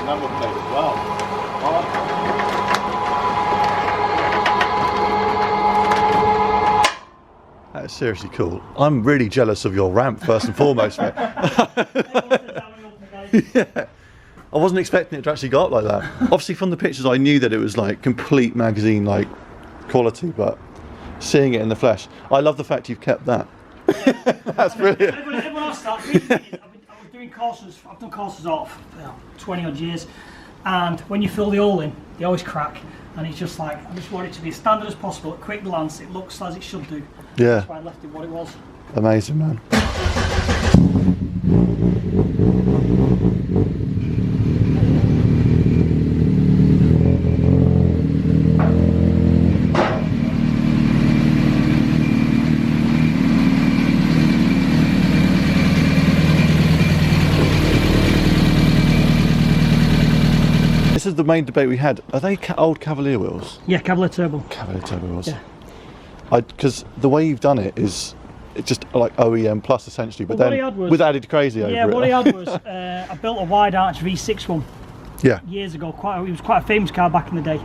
Number plate as well. That is seriously cool. I'm really jealous of your ramp, first and foremost, mate. Yeah. I wasn't expecting it to actually go up like that. Obviously from the pictures I knew that it was like complete magazine like quality, but seeing it in the flesh, I love the fact you've kept that. That's brilliant. Everyone else starts reading it. I was doing courses, I've done courses off 20 odd years, and when you fill the hole in, they always crack, and it's just like, I just want it to be as standard as possible. At quick glance, it looks as it should do. Yeah. That's why I left it what it was. Amazing, man. This is the main debate we had. Are they old Cavalier wheels? Yeah, Cavalier Turbo. Cavalier Turbo wheels. Yeah. Because the way you've done it is it's just like OEM plus essentially, but then with added crazy over it. Yeah, what he had was I built a wide arch V6 one. Yeah. Years ago. It was quite a famous car back in the day,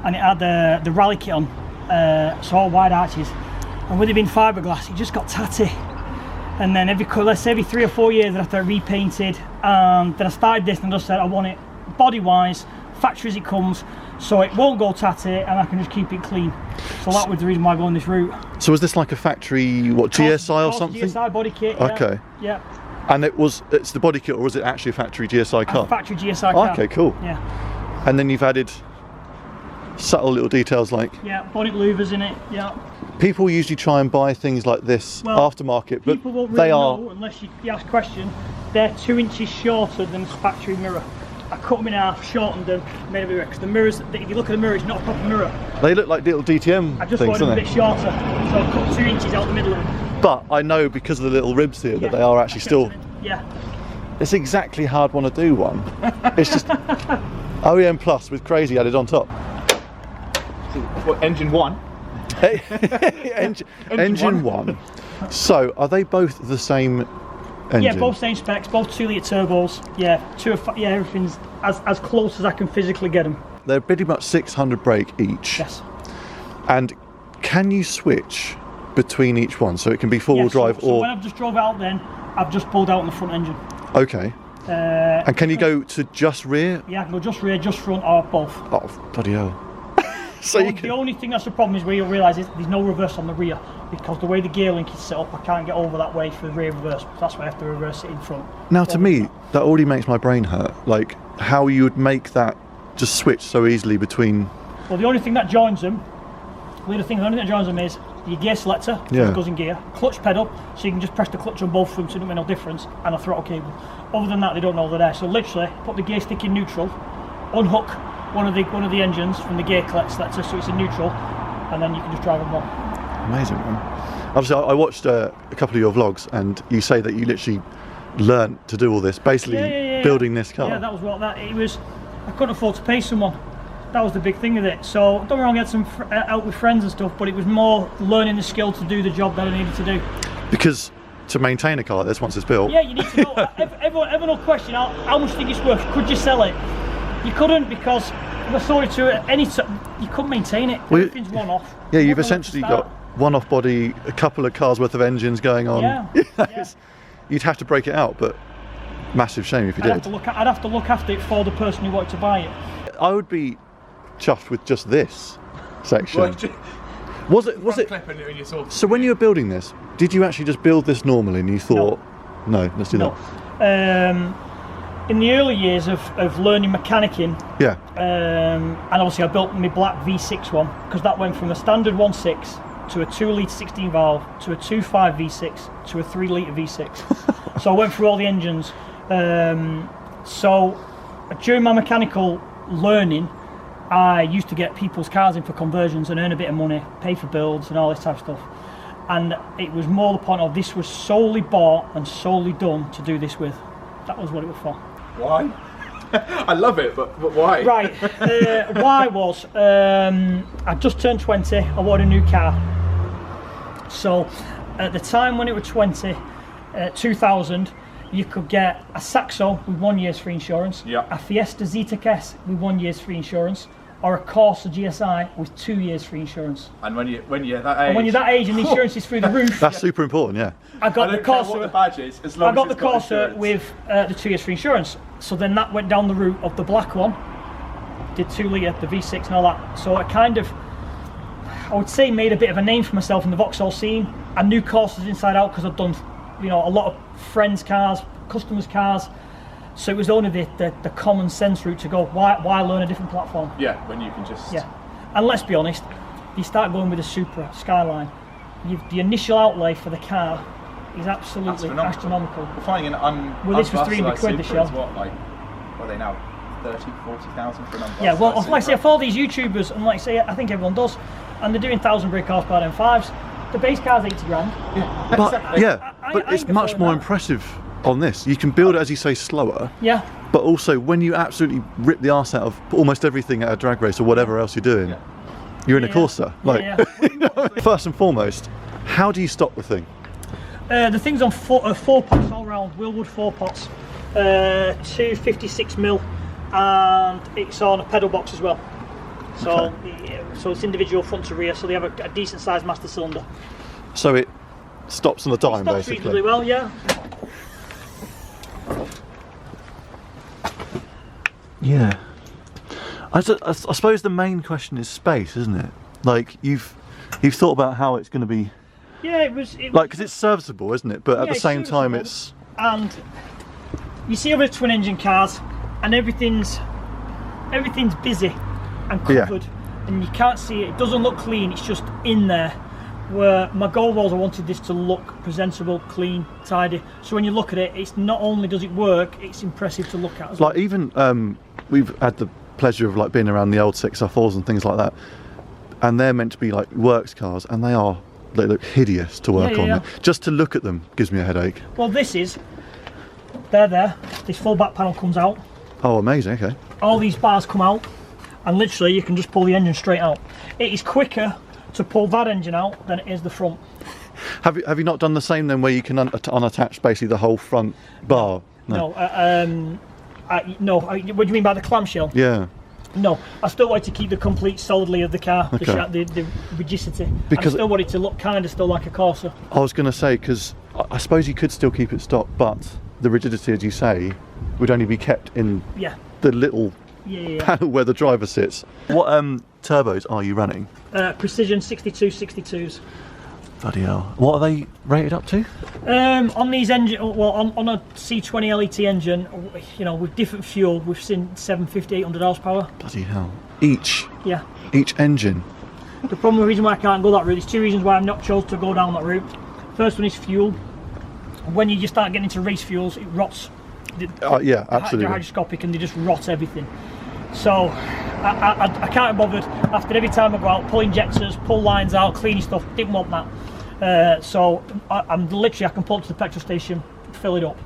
and it had the rally kit on, so all wide arches, and with it being fiberglass, it just got tatty. And then let's say every 3 or 4 years, I'd have to have it repainted. Then I started this and just said I want it body-wise, factory as it comes, so it won't go tatty and I can just keep it clean. So that was the reason why I go on this route. So was this like a factory, what, GSI or something? GSI body kit, okay. Yeah. And it's the body kit, or was it actually a factory GSI car? A factory GSI car. Okay, cool. Yeah. And then you've added subtle little details like... Yeah, bonnet louvers in it, yeah. People usually try and buy things like this aftermarket, but people won't really they are... know, unless you ask a question, they're 2 inches shorter than the factory mirror. I cut them in half, shortened them, made a mirror, because the mirrors, if you look at the mirror, it's not a proper mirror. They look like little DTM I just things, wanted them don't a they? bit shorter, so I cut 2 inches out the middle of them. But I know because of the little ribs here that they are actually still... Yeah. It's exactly how I'd want to do one. It's just OEM plus with crazy added on top. So, what, engine 1? Engine one. So are they both the same engine? Yeah, both same specs, both 2-litre turbos. Yeah, everything's as close as I can physically get them. They're pretty much 600 brake each. Yes. And can you switch between each one, so it can be four-wheel drive so or... when I've just drove out then, I've just pulled out on the front engine. Okay. And can you go to just rear? Yeah, I can go just rear, just front, or both. Oh, bloody hell. So The only thing that's the problem is where you'll realise is there's no reverse on the rear, because the way the gear link is set up, I can't get over that way for the rear reverse. That's why I have to reverse it in front. Now to me, that already makes my brain hurt. Like, how you would make that just switch so easily between... Well, the only thing that joins them, the only thing that joins them is your gear selector, that goes in gear, clutch pedal, so you can just press the clutch on both of them so it doesn't make no difference, and a throttle cable. Other than that, they don't know they're there. So literally, put the gear stick in neutral, unhook one of the engines from the gear selector so it's in neutral, and then you can just drive them on. Amazing, man. Obviously, I watched a couple of your vlogs, and you say that you literally learned to do all this, basically building this car. Yeah, that was what that it was. I couldn't afford to pay someone. That was the big thing with it. So don't get me wrong, I had some help with friends and stuff, but it was more learning the skill to do the job that I needed to do. Because to maintain a car like this once it's built... Yeah, you need to know. everyone will question how much do you think it's worth. Could you sell it? You couldn't, because I sold it to any you couldn't maintain it. Well, Everything's one off. Yeah, you've Wouldn't know where to essentially start. got one-off body, a couple of cars worth of engines going on. Yeah, You'd have to break it out, but massive shame if you I'd did. have to look after it for the person who wanted to buy it. I would be chuffed with just this section. Well, Was it? clip and you saw. So when you were building this, did you actually just build this normally and you thought, no, let's do No. that? In the early years of learning mechanicking, Yeah. and obviously I built my black V6 one, because that went from a standard 1.6 to a 2 litre 16 valve to a 2.5 V6 to a 3 litre V6. So I went through all the engines. So during my mechanical learning, I used to get people's cars in for conversions and earn a bit of money, pay for builds and all this type of stuff. And it was more the point of this was solely bought and solely done to do this with. That was what it was for. Why? I love it, but why? Right, why was, I just turned 20, I wanted a new car. So at the time when it was 2000, you could get a Saxo with 1 year's free insurance, a Fiesta Zetec S with 1 year's free insurance, or a Corsa GSI with 2 years free insurance. And when you're that age, And when you're that age and the insurance is through the roof, That's super important, yeah. I got I the don't care what the Corsa. badge is, as long I got as the it's got Corsa insurance. with the 2 years free insurance. So then that went down the route of the black one, did 2 litre, the V6 and all that. So I kind of, I would say, made a bit of a name for myself in the Vauxhall scene. I knew Corsas inside out because I'd done, you know, a lot of friends' cars, customers' cars. So it was only the common sense route to go, why learn a different platform? Yeah, when you can just. Yeah. And let's be honest, you start going with a Supra, Skyline, the initial outlay for the car is absolutely astronomical. We're finding an Well, this was 300 quid, the Supra is shell. what, like, what are they now? 30, 40,000 for an unbalanced Yeah, well, Supra? like I say, I follow these YouTubers, and like I say, I think everyone does, and they're doing 1,000 brake horsepower M5s. The base car's 80 grand. But yeah, I but it's ain't much affording more that. impressive on this. You can build it, as you say, slower, Yeah, but also when you absolutely rip the arse out of almost everything at a drag race or whatever else you're doing, you're in a Yeah. Corsa. Like, yeah. first and foremost, how do you stop the thing? The thing's on four pots all round, Willwood 4 pots, 256mm, and it's on a pedal box as well. So, so it's individual front to rear, so they have a decent sized master cylinder. So it stops on a dime, Stops basically. reasonably well, yeah. Yeah. I suppose the main question is space, isn't it? Like you've thought about how it's going to be, Yeah, it was like, because it's serviceable, isn't it? But at Yeah, the it's same time, serviceable. it's and you see other twin engine cars and everything's busy and covered, and you can't see it. It doesn't look clean, it's just in there. Where my goal was, I wanted this to look presentable, clean, tidy. So when you look at it, it's not only does it work, it's impressive to look at as well. like even we've had the pleasure of like being around the old 6R4s and things like that, and they're meant to be like works cars, and they look hideous to work on. Yeah. Just to look at them gives me a headache. Well, this is, there, this full back panel comes out, Oh, amazing! Okay. all these bars come out, and literally you can just pull the engine straight out. It is quicker to pull that engine out than it is the front. Have you not done the same then, where you can unattach basically the whole front bar? No, what do you mean by the clamshell? Yeah. No, I still want to keep the complete solidly of the car, Okay. the rigidity. Because I still want it to look kind of still like a Corsa. I was going to say, because I suppose you could still keep it stock, but the rigidity, as you say, would only be kept in Yeah. the little Yeah. panel where the driver sits. What turbos are you running? Precision 6262s. Bloody hell. What are they rated up to? On these engine, well, on a C20 LET engine, you know, with different fuel, we've seen 750, 800 horsepower. Bloody hell. Each Yeah. engine. The problem, the reason why I can't go that route, there's two reasons why I've not chose to go down that route. First one is fuel. When you just start getting into race fuels, it rots. Yeah, absolutely. They're hygroscopic and they just rot everything. So I can't be bothered after every time I go out, pull injectors, pull lines out, cleaning stuff. Didn't want that. So I'm literally, I can pull up to the petrol station, fill it up.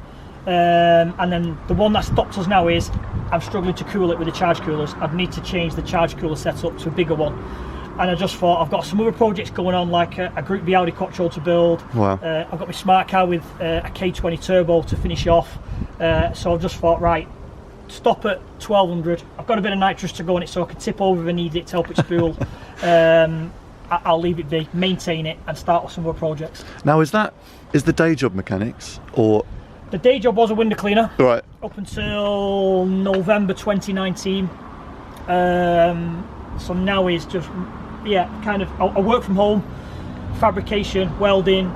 And then the one that stops us now is I'm struggling to cool it with the charge coolers. I'd need to change the charge cooler setup to a bigger one. And I just thought, I've got some other projects going on, like a Group B Audi quattro to build. Wow. I've got my smart car with a K20 turbo to finish off. So I've just thought, right, stop at 1200. I've got a bit of nitrous to go in it, so I can tip over if I need it to help it spool. I'll leave it be, maintain it, and start some more projects. Now, is the day job mechanics, or the day job was a window cleaner, right? Up until November 2019. So now is just kind of I work from home, fabrication, welding,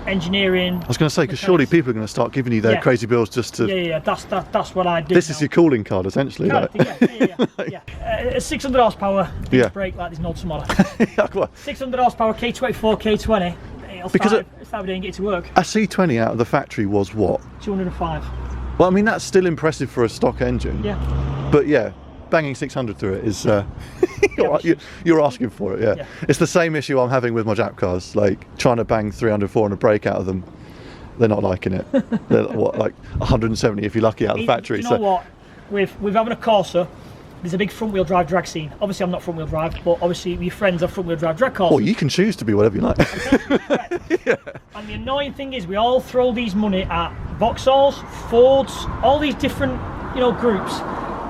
engineering. I was going to say, because surely people are going to start giving you their crazy bills just to. Yeah. That's what I do. This is your calling card, essentially. Kind of thing, yeah. 600 horsepower disc brake like there's no tomorrow. 600 horsepower K24, K20. Because it's how we didn't get to work. A C20 out of the factory was what? 205. Well, I mean, that's still impressive for a stock engine. Yeah. But yeah, banging 600 through it is you're asking for it. Yeah. It's the same issue I'm having with my Jap cars, like trying to bang 300, 400 brake out of them. They're not liking it. They're like 170 if you're lucky out of the factory. You know what? With having a Corsa, there's a big front wheel drive drag scene. Obviously I'm not front wheel drive, but obviously your friends are front wheel drive drag cars. Well, you can choose to be whatever you like. Yeah. And the annoying thing is we all throw these money at Vauxhalls, Fords, all these different groups.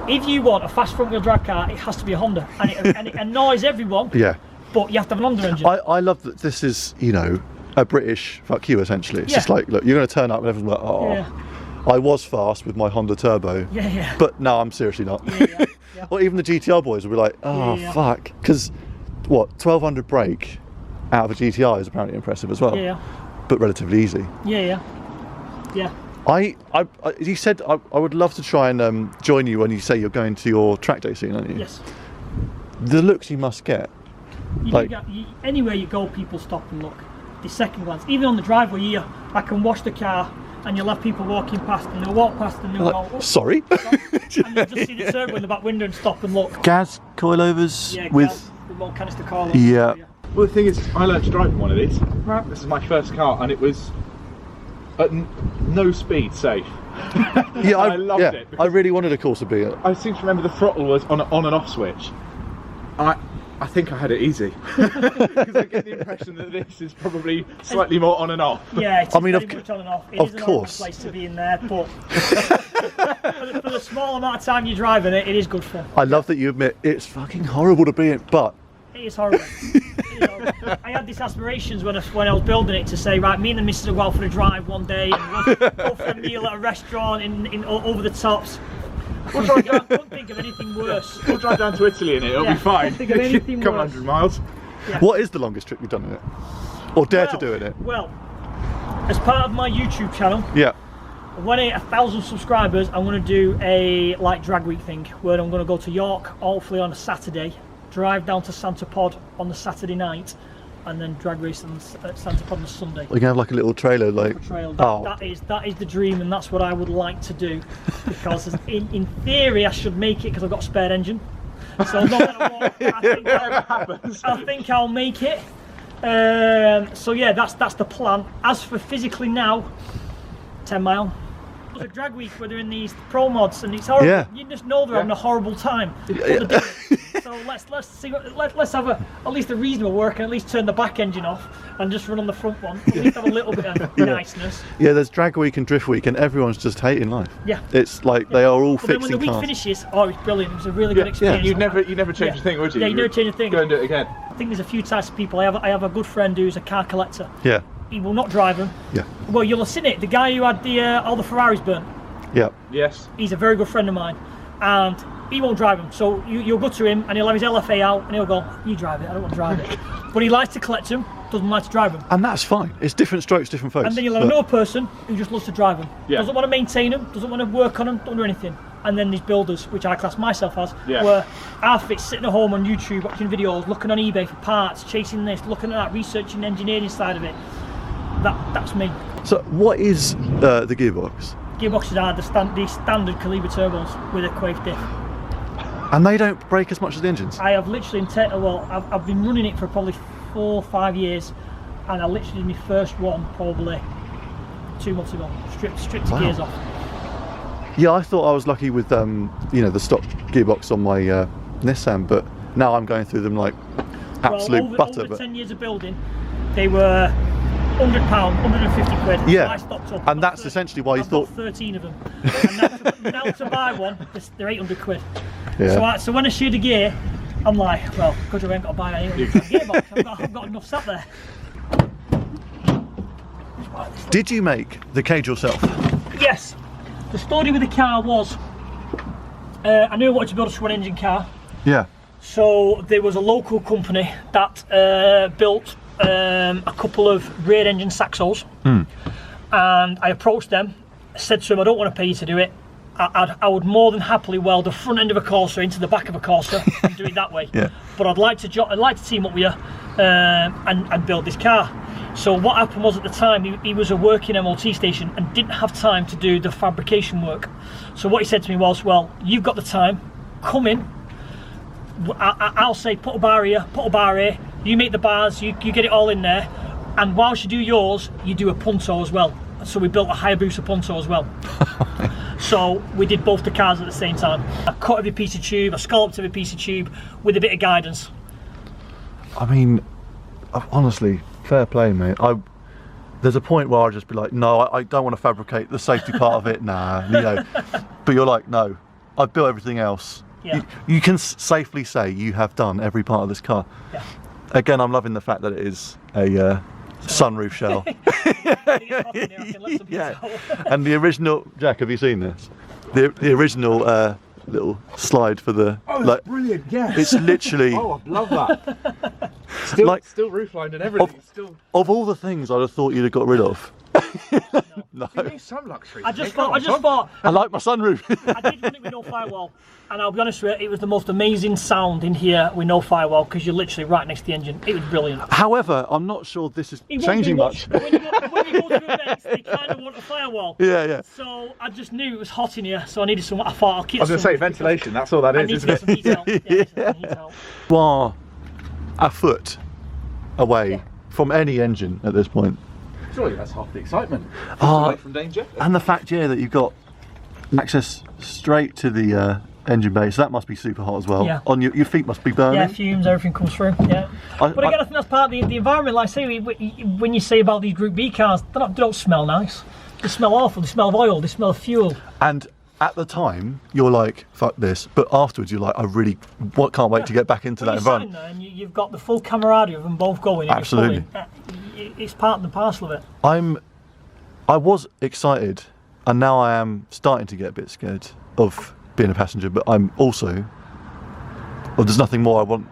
If you want a fast front wheel drive car, it has to be a Honda, and it annoys everyone. Yeah. But you have to have an Honda engine. I love that this is a British fuck you essentially. It's just like, look, you're going to turn up and everyone's like, oh. Yeah. I was fast with my Honda Turbo, but no, I'm seriously not. Yeah. Or even the GTR boys will be like, oh fuck, because 1200 brake out of a GTR is apparently impressive as well. Yeah. But relatively easy. Yeah. You said I would love to try and join you when you say you're going to your track day soon, aren't you? Yes. The looks you must get. Anywhere you go, people stop and look. The second glance, even on the driveway here, I can wash the car. And you'll have people walking past, and they'll walk past and they'll go, oh, sorry. And you'll just see the turbo in the back window and stop and look. Gas coilovers with remote canister coilovers. Yeah. Well, the thing is, I learned to drive one of these. Right. This is my first car, and it was at no speed safe. Yeah, I loved it. I really wanted a Corsa B. I seem to remember the throttle was on and off switch. I think I had it easy, because I get the impression that this is probably slightly more on and off. Yeah, it's very much on and off. It is an awful place to be in there, but for the small amount of time you're driving it, it is good fun. I love that you admit it's fucking horrible to be in, but it is horrible. I had these aspirations when I was building it to say, right, me and the missus will go out for a drive one day and we'll go for a meal at a restaurant in over the tops. I couldn't think of anything worse. We'll drive down to Italy in it, it'll be fine. Couldn't think of anything Couple worse. 100 miles. Yeah. What is the longest trip you've done in it? Or dare to do in it? Well, as part of my YouTube channel, when I hit 1,000 subscribers, I'm going to do a drag week thing where I'm going to go to York, hopefully on a Saturday, drive down to Santa Pod on the Saturday night, and then drag race at Santa Pod on the Sunday. You can have like a little trailer, That is the dream, and that's what I would like to do. Because in theory, I should make it because I've got a spare engine. So no matter what, I think I'll make it. So yeah, that's the plan. As for physically now, 10 mile. There's a drag week where they're in these pro mods and it's horrible. Yeah. You just know they're having a horrible time. So let's see. Let's have at least a reasonable work and at least turn the back engine off and just run on the front one. At least have a little bit of niceness. Yeah, there's drag week and drift week and everyone's just hating life. Yeah. It's like they are all but fixing then when the week cars. finishes, oh, it's brilliant. It was a really good experience. You never change a thing, would you? Yeah, you never change a thing. Go and do it again. I think there's a few types of people. I have a good friend who's a car collector. Yeah. He will not drive them. Yeah. Well, you'll have seen it. The guy who had all the Ferraris burnt. Yeah. Yes. He's a very good friend of mine, and he won't drive them. So you'll go to him, and he'll have his LFA out, and he'll go, "You drive it. I don't want to drive it." But he likes to collect them. Doesn't like to drive them. And that's fine. It's different strokes, different folks. And then you'll have another person who just loves to drive them. Yeah. Doesn't want to maintain them. Doesn't want to work on them. Don't do anything. And then these builders, which I class myself as, where half of it's sitting at home on YouTube watching videos, looking on eBay for parts, chasing this, looking at that, researching the engineering side of it. That's me. So what is the gearbox? Gearboxes are the standard calibre turbos with a quave diff. And they don't break as much as the engines? I have literally, I've been running it for probably 4 or 5 years, and I literally did my first one probably 2 months ago. Stripped the gears off. Yeah, I thought I was lucky with the stock gearbox on my Nissan, but now I'm going through them like absolute butter. Over 10 years of building, they were £100, 150 quid. Yeah. So I stocked up. And that's essentially why you I've got thought. 13 of them. And now to buy one, they're 800 quid. Yeah. So when I sheared a gear, I'm like, well, because I ain't got to buy any gearbox. I've got enough sat there. Did you make the cage yourself? Yes. The story with the car was, I knew I wanted to build a twin engine car. Yeah. So there was a local company that built a couple of rear engine Saxos, and I approached them, said to them, I don't want to pay you to do it. I would more than happily weld the front end of a Corsa into the back of a Corsa and do it that way. Yeah. But I'd like to team up with you and build this car. So what happened was, at the time he was a working MOT station and didn't have time to do the fabrication work. So what he said to me was, well, you've got the time, come in. I'll say put a bar here, put a bar here. You make the bars, you get it all in there, and whilst you do yours, you do a punto as well. So we built a Hayabusa punto as well. So we did both the cars at the same time. I cut every piece of tube, I scalloped every piece of tube with a bit of guidance. I mean, honestly, fair play, mate. There's a point where I'll just be like, no, I don't want to fabricate the safety part of it, nah, you know. But you're like, no, I've built everything else. Yeah. You can safely say you have done every part of this car. Yeah. Again, I'm loving the fact that it is a sunroof shell. Yeah. And the original, Jack, have you seen this? The original little slide for the. Oh, it's like, brilliant! Yes. It's literally. Oh, I love that. Still roofline and everything. Of all the things I'd have thought you'd have got rid of. No. You need some luxury. I just thought. I like my sunroof. I did run it with no firewall, and I'll be honest with you, it was the most amazing sound in here with no firewall, because you're literally right next to the engine. It was brilliant. However, I'm not sure this is changing much. When you go to events, they kind of want a firewall. Yeah. So I just knew it was hot in here, so I needed some. I thought I'll keep. I was going to say ventilation. That's all that is, isn't it? I need to get some heat out. Yeah. You are a foot away from any engine at this point. Surely that's half the excitement. Away from danger. And the fact, that you've got access straight to the engine bay, so that must be super hot as well. Yeah. On your feet must be burning. Yeah, fumes, everything comes through. Yeah. But again, I think that's part of the environment. Like I say, when you say about these Group B cars, they don't smell nice. They smell awful. They smell of oil. They smell of fuel. And at the time, you're like, fuck this. But afterwards, you're like, can't wait to get back into that environment. There and you've got the full camaraderie of them both going. Absolutely. It's part and the parcel of it. I was excited, and now I am starting to get a bit scared of being a passenger, but I'm also, there's nothing more I want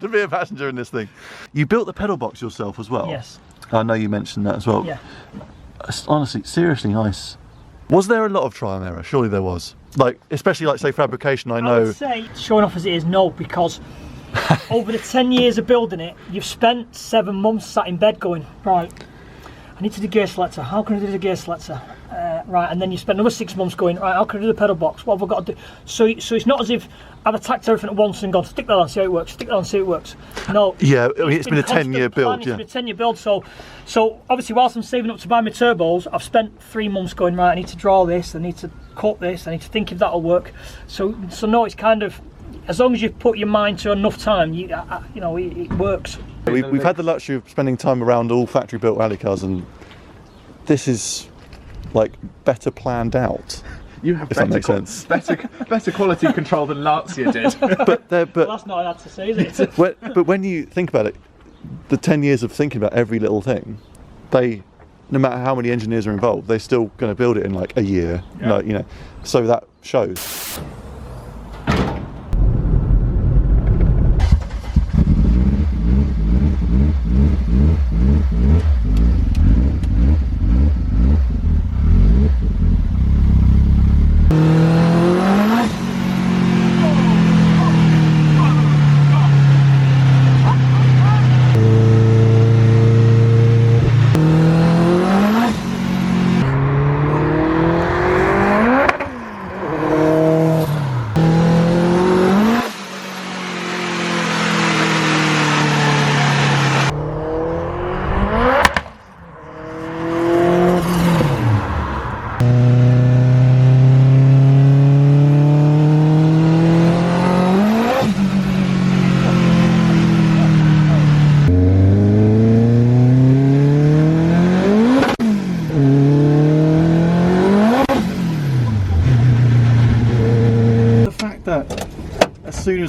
to be a passenger in this thing. You built the pedal box yourself as well? Yes. I know you mentioned that as well. Yeah. It's honestly, seriously nice. Was there a lot of trial and error? Surely there was. Like, especially like, say, fabrication, I know. I would say, showing off as it is, no, because over the 10 years of building it, you've spent 7 months sat in bed going, right, I need to do gear selector. How can I do the gear selector? Right, and then you spend another 6 months going, right, how can I do the pedal box? What have I got to do? So it's not as if I've attacked everything at once and gone, stick that on, see how it works, stick that on, see how it works. No. Yeah, I mean, it's been a 10-year build. It's been a 10-year build, so obviously whilst I'm saving up to buy my turbos, I've spent 3 months going, right, I need to draw this, I need to cut this, I need to think if that'll work. So no, it's kind of, as long as you put your mind to enough time, it works. We've had the luxury of spending time around all factory-built rally cars, and this is like better planned out. You have if that makes sense. Better quality control than Lancia did. But well, that's not hard to say, is it? But when you think about it, the 10 years of thinking about every little thing, no matter how many engineers are involved, they're still going to build it in like a year. Yeah. So that shows.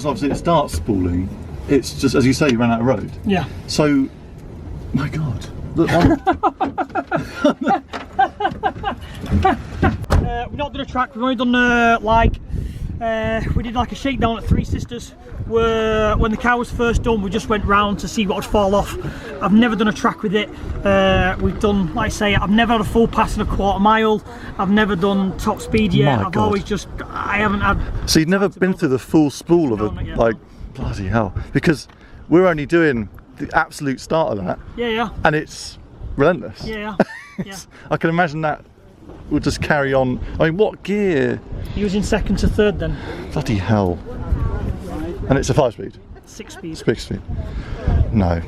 once obviously it starts spooling, it's just, as you say, you ran out of road. Yeah. So, my God. Look, We've not done a track, we've only done we did like a shakedown at Three Sisters, where when the car was first done we just went round to see what would fall off. I've never done a track with it. We've done, like I say, I've never had a full pass in a quarter mile, I've never done top speed yet. My I've God. always just, I haven't had... So you've never been through the full spool of No, a, not yet, like, no. bloody hell. Because we're only doing the absolute start of that, Yeah. and it's relentless. Yeah. Yeah. I can imagine that will just carry on. I mean, what gear? He was in second to third then. Bloody hell. And it's a 5-speed? 6-speed. 6-speed. No.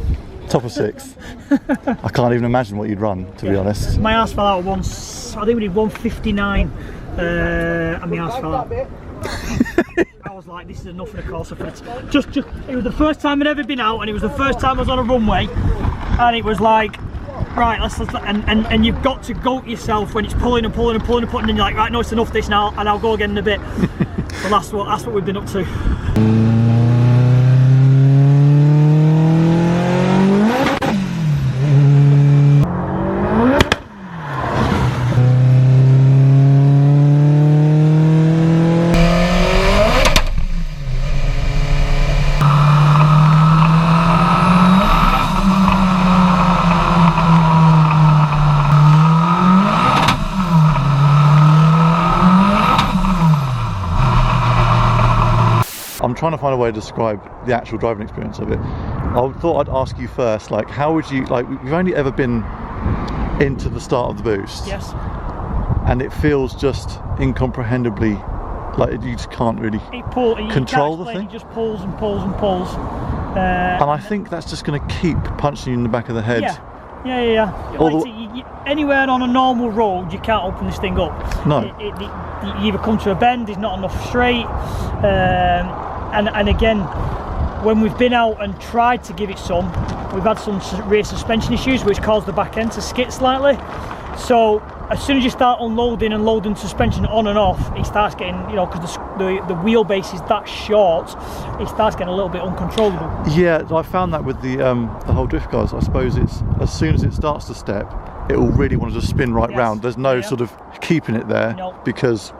Top of 6. I can't even imagine what you'd run, to be honest. My arse fell out once, I think we did 159 and my arse fell out. I was like, this is enough in a Corsa for it. Just, it was the first time I'd ever been out, and it was the first time I was on a runway, and it was like, right, let's and you've got to goat yourself when it's pulling and pulling and pulling and pulling, and you're like, right, no, it's enough this now, and I'll go again in a bit. So that's what we've been up to. I'm trying to find a way to describe the actual driving experience of it. I thought I'd ask you first, like, how would you, like, we've only ever been into the start of the boost. Yes. And it feels just incomprehendibly, like, you just can't really control the thing. It just pulls and pulls and pulls. And I think that's just going to keep punching you in the back of the head. Yeah. Like, anywhere on a normal road, you can't open this thing up. No. You either come to a bend, there's not enough straight, and again, when we've been out and tried to give it some, we've had some rear suspension issues which caused the back end to skid slightly. So as soon as you start unloading and loading suspension on and off, it starts getting, because the wheelbase is that short, it starts getting a little bit uncontrollable. Yeah, I found that with the whole drift cars. I suppose it's, as soon as it starts to step, it will really want to just spin right round. There's no sort of keeping it there, because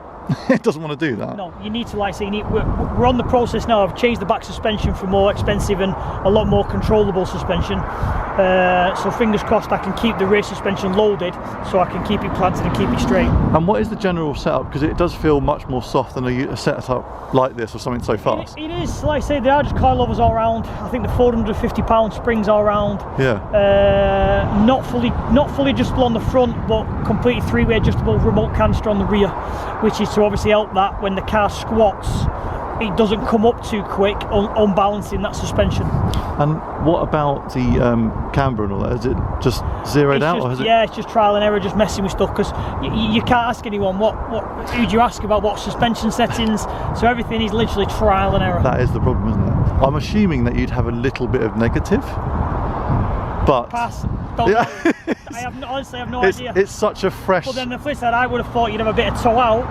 it doesn't want to do that. No, you need to, like I say, we're on the process now of changed the back suspension for more expensive and a lot more controllable suspension. So fingers crossed I can keep the rear suspension loaded so I can keep it planted and keep it straight. And what is the general setup? Because it does feel much more soft than a setup like this or something so fast. It is, like I say, they are just coilovers all round. I think the 450-pound springs all round. Yeah. Not fully adjustable on the front, but completely three-way adjustable remote canister on the rear, which is to obviously help that when the car squats, it doesn't come up too quick, unbalancing that suspension. And what about the camber and all that? Is it just zeroed out? Or is yeah, it's just trial and error, just messing with stuff, because you can't ask anyone who do you ask about what suspension settings, so everything is literally trial and error. That is the problem, isn't it? I'm assuming that you'd have a little bit of negative, but... Pass. Don't know. Honestly, I have no idea. It's such a fresh... But then the flip side, I would have thought you'd have a bit of toe out,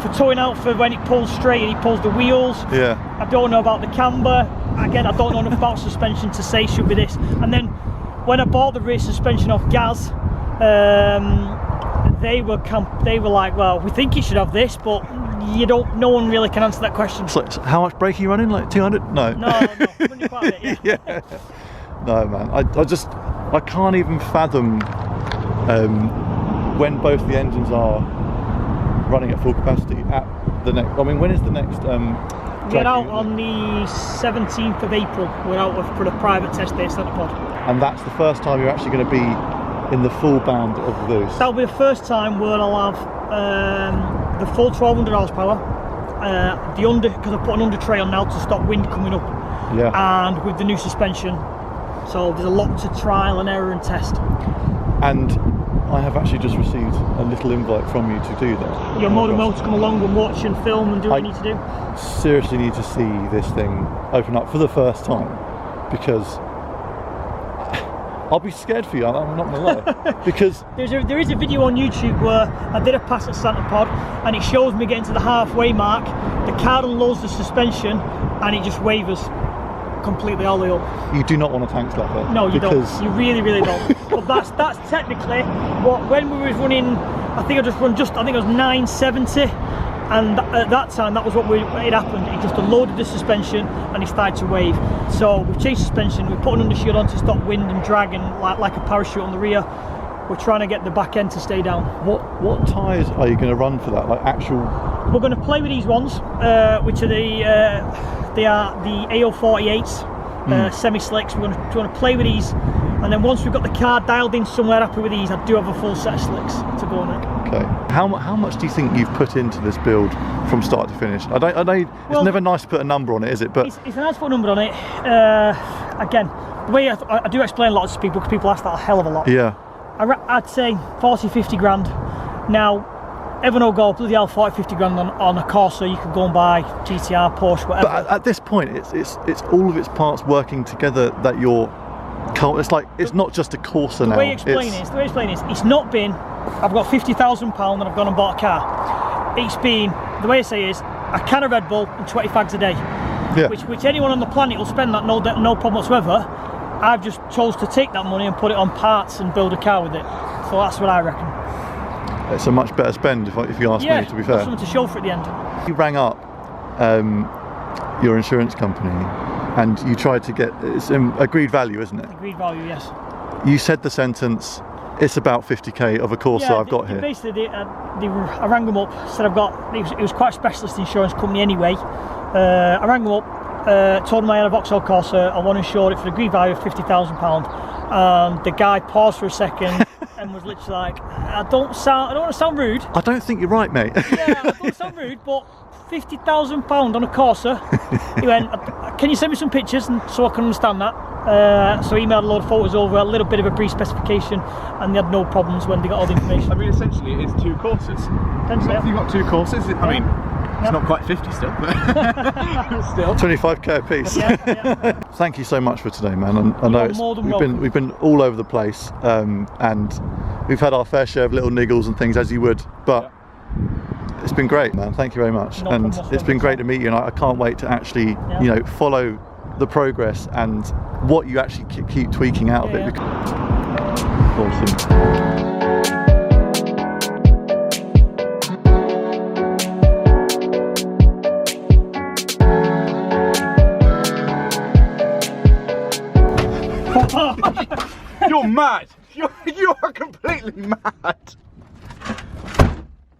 for towing out for when it pulls straight and he pulls the wheels. Yeah. I don't know about the camber. Again, I don't know enough about suspension to say should be this. And then when I bought the rear suspension off Gaz, they were like, well, we think you should have this, but no one really can answer that question. So how much brake are you running? Like 200? No. No, running quite a bit, yeah. No, man. I can't even fathom when both the engines are running at full capacity at the next. I mean, when is the next? We're out on the 17th of April. We're out for the private test day at Centre Pod. And that's the first time you're actually going to be in the full band of the boost. That'll be the first time where I'll have the full 1200 horsepower, because I put an under tray on now to stop wind coming up, and with the new suspension. So there's a lot to trial and error and test. And I have actually just received a little invite from you to do that. You're more than welcome to come along and watch and film and do what you need to do. Seriously need to see this thing open up for the first time, because I'll be scared for you, I'm not going to lie. Because there is a video on YouTube where I did a pass at Santa Pod, and it shows me getting to the halfway mark, the car unloads the suspension, and it just wavers completely all the way up. you do not want a tank like that. No, you because don't. You really, really don't. But that's technically what, when we was running, I think it was 970, and at that time that was what it happened. It just unloaded the suspension and it started to wave. So we've changed suspension, we put an undershield on to stop wind and drag, and like a parachute on the rear. We're trying to get the back end to stay down. What tyres are you going to run for that? Like actual? We're going to play with these ones, which are the AO48s, semi-slicks. We're going to play with these, and then once we've got the car dialed in somewhere happy with these, I do have a full set of slicks to go on it. Okay. How much do you think you've put into this build from start to finish? I know it's never nice to put a number on it, is it? But it's nice to put a number on it. Again, the way I do explain a lot to people, because people ask that a hell of a lot. yeah. I'd say 40-50 grand. Now, everyone will go, bloody hell, 40-50 grand on a Corsa. You could go and buy GTR, Porsche, whatever. But at this point, it's all of its parts working together that you're. It's like it's not just a Corsa now. The way I explain it is, it's not been, I've got £50,000 and I've gone and bought a car. It's been, the way I say it is, a can of Red Bull and 20 fags a day. Yeah. Which anyone on the planet will spend that, no problem whatsoever. I've just chose to take that money and put it on parts and build a car with it. So that's what I reckon. It's a much better spend if you ask me, to be fair. Something to show for it at the end. You rang up your insurance company and you tried to get, it's an agreed value, isn't it? Agreed value, yes. You said the sentence, it's about 50k of a Corsa I've got here. Basically, I rang them up, said it was quite a specialist insurance company anyway. I rang them up, told them I had a Vauxhall Corsa, I want to insure it for the agreed value of £50,000. The guy paused for a second and was literally like, I don't want to sound rude. I don't think you're right, mate. Yeah, I don't want to sound rude, but £50,000 on a Corsa. He went, can you send me some pictures so I can understand that? So he emailed a load of photos over, a little bit of a brief specification, and they had no problems when they got all the information. I mean, essentially, it is two courses. You've got two courses. I mean, it's not quite 50 still, but still. 25k a piece. Yeah. Thank you so much for today, man. I know we've been all over the place, and we've had our fair share of little niggles and things, as you would, but it's been great, man. Thank you very much. And it's been great to meet you, and I can't wait to actually, follow the progress and what you actually keep tweaking out of it. Awesome. You're mad! You're completely mad!